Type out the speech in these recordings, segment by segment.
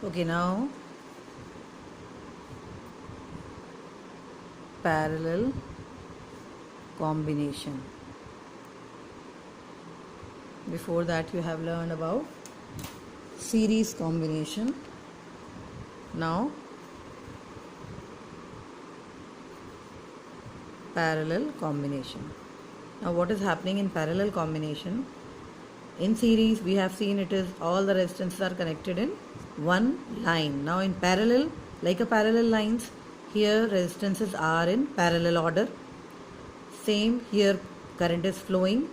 Okay, now parallel combination. Before that you have learned about series combination. Now parallel combination. Now what is happening in parallel combination? In series we have seen it is all the resistances are connected in one line. Now in parallel, like a parallel lines, here resistances are in parallel order. Same here, current is flowing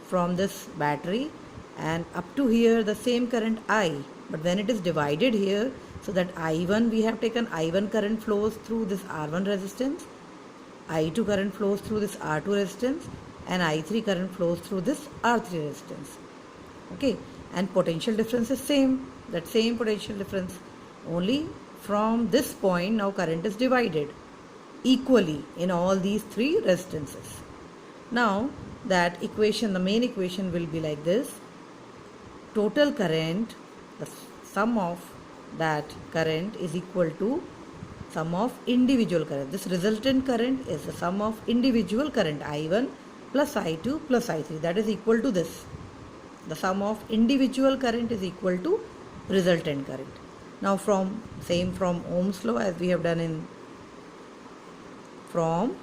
from this battery and up to here the same current I, but when it is divided here, so that I1 we have taken I1 current flows through this R1 resistance, I2 current flows through this R2 resistance, and I3 current flows through this R3 resistance. Okay, and potential difference is same, that same potential difference, only from this point now current is divided equally in all these three resistances. Now that equation, the main equation will be like this: total current, the sum of that current is equal to sum of individual current. This resultant current is the sum of individual current I1 plus I2 plus I3, that is equal to this. The sum of individual current is equal to resultant current. Now from Ohm's law, as we have done in from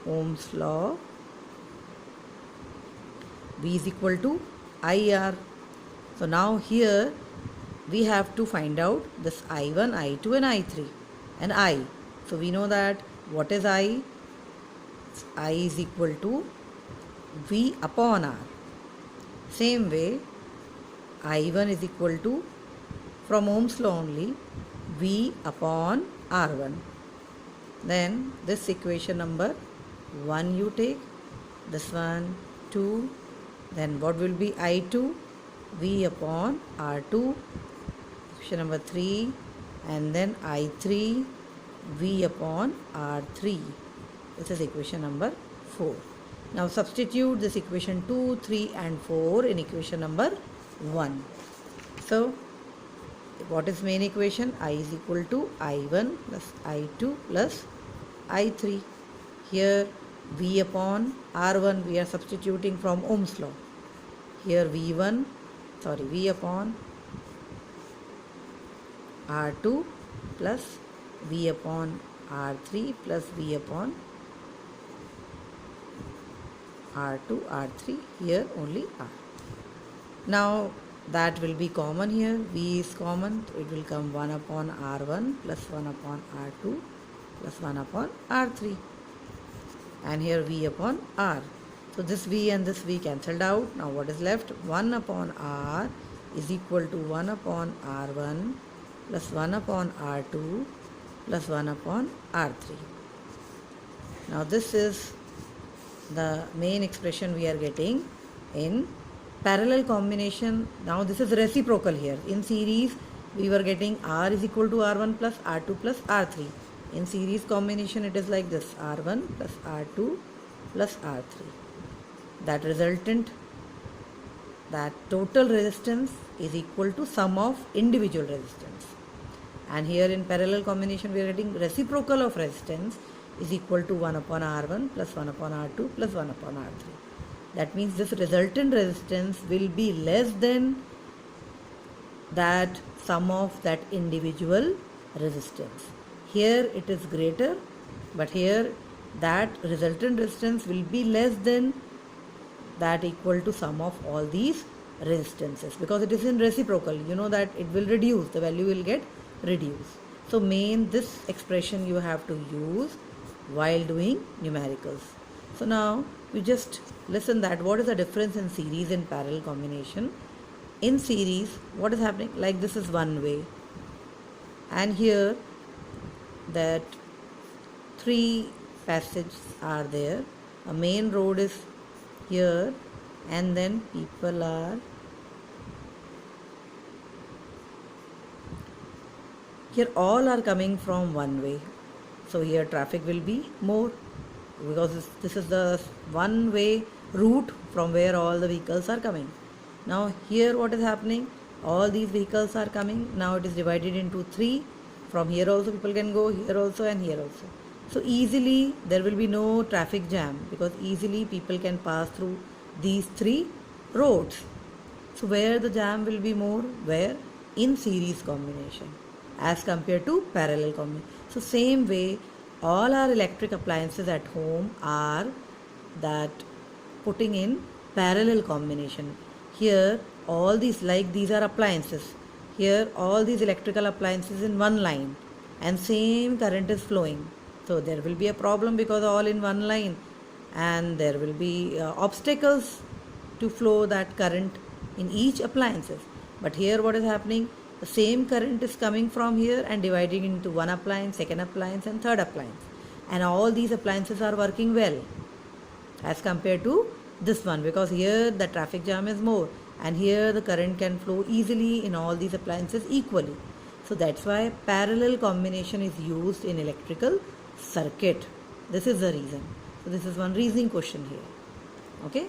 Ohm's law, V is equal to IR. So now here we have to find out this I1, I2 and I3 and I. So we know that what is I? I is equal to V upon R. Same way, I1 is equal to, from Ohm's law only, V upon R1. Then this equation number 1 you take, this one 2, then what will be I2? V upon R2, equation number 3, and then I3 V upon R3. This is equation number 4. Now substitute this equation 2, 3 and 4 in equation number 1. So what is main equation? I is equal to I1 plus I2 plus I3. Here V upon R1 we are substituting from Ohm's law. Here V upon R2 plus V upon R3 plus V upon R2, R3, here only R. Now that will be common here, V is common, so it will come 1 upon R1 plus 1 upon R2 plus 1 upon R3, and here V upon R. So this V and this V cancelled out. Now what is left? 1 upon R is equal to 1 upon R1 plus 1 upon R2 plus 1 upon R3. Now this is the main expression we are getting in parallel combination. Now this is reciprocal here. In series we were getting R is equal to R1 plus R2 plus R3. In series combination it is like this: R1 plus R2 plus R3. That resultant, that total resistance is equal to sum of individual resistance. And here in parallel combination we are getting reciprocal of resistance is equal to 1 upon R1 plus 1 upon R2 plus 1 upon R3. That means this resultant resistance will be less than that sum of that individual resistance. Here it is greater, but here that resultant resistance will be less than that equal to sum of all these resistances, because it is in reciprocal. You know that it will reduce, the value will get reduced. So this expression you have to use while doing numericals. So now we just listen that what is the difference in series and parallel combination. In series, what is happening? Like this is one way, and here that 3 passages are there. A main road is here, and then people are here, all are coming from one way. So here traffic will be more, because this is the one way route from where all the vehicles are coming. Now here what is happening? all these vehicles are coming. Now it is divided into 3. From here also people can go, here also and here also. So easily there will be no traffic jam because easily people can pass through these 3 roads. So where the jam will be more? Where? In series combination as compared to parallel combination. So same way all our electric appliances at home are that putting in parallel combination. Here all these, like these are appliances. Here all these electrical appliances in one line and same current is flowing. So there will be a problem because all in one line, and there will be obstacles to flow that current in each appliances. But here what is happening? The same current is coming from here and dividing into one appliance, second appliance and third appliance. And all these appliances are working well as compared to this one, because here the traffic jam is more and here the current can flow easily in all these appliances equally. So that's why parallel combination is used in electrical circuit. This is the reason. So this is one reasoning question here. Okay.